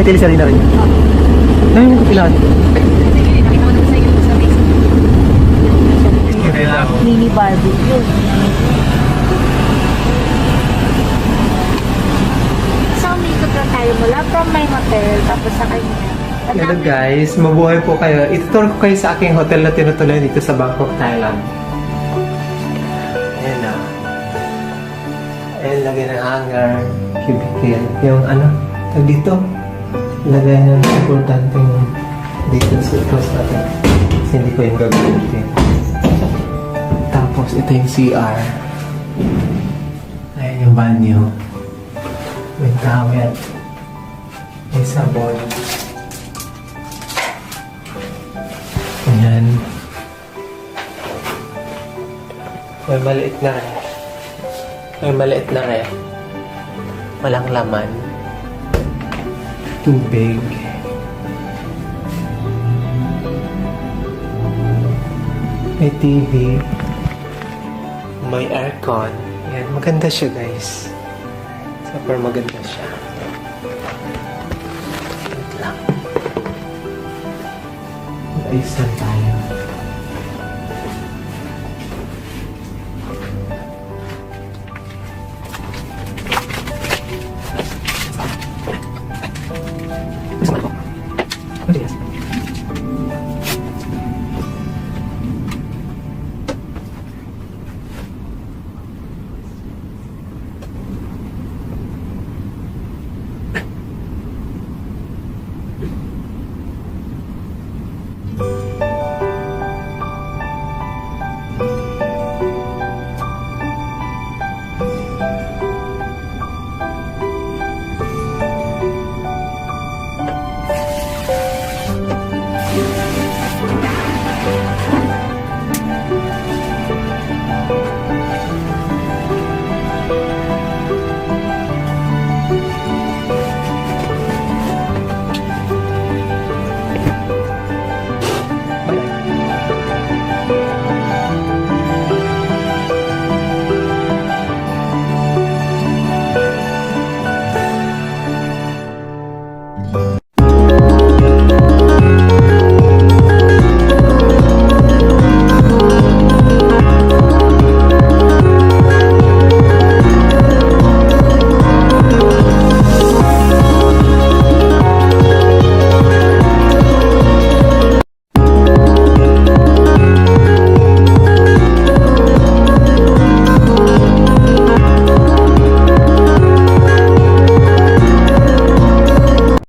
may teleserye na rin. Dami mo kapilaan. Nakita ko naman sa iyo sa Facebook. Mini Barbie yun. So, umikot lang tayo mula from my hotel, tapos sa kanya. Hello guys, mabuhay po kayo. Itutur ko kayo sa aking hotel na tinutuloy dito sa Bangkok, Thailand. Ayan na. Ayan, lagay ng hanger, cubicle. Yung ano, tag dito. Lagay ng importanteng dito sa close natin. Kasi hindi ko yung gagawin. Tapos ito yung CR. Ayan yung banyo. May towel. May sabon. Ayan. May maliit na rin. May maliit na rin. Walang laman. Tubig. May TV. May aircon. Ayan, maganda siya guys. Super maganda siya. Wait lang. Ayos lang tayo.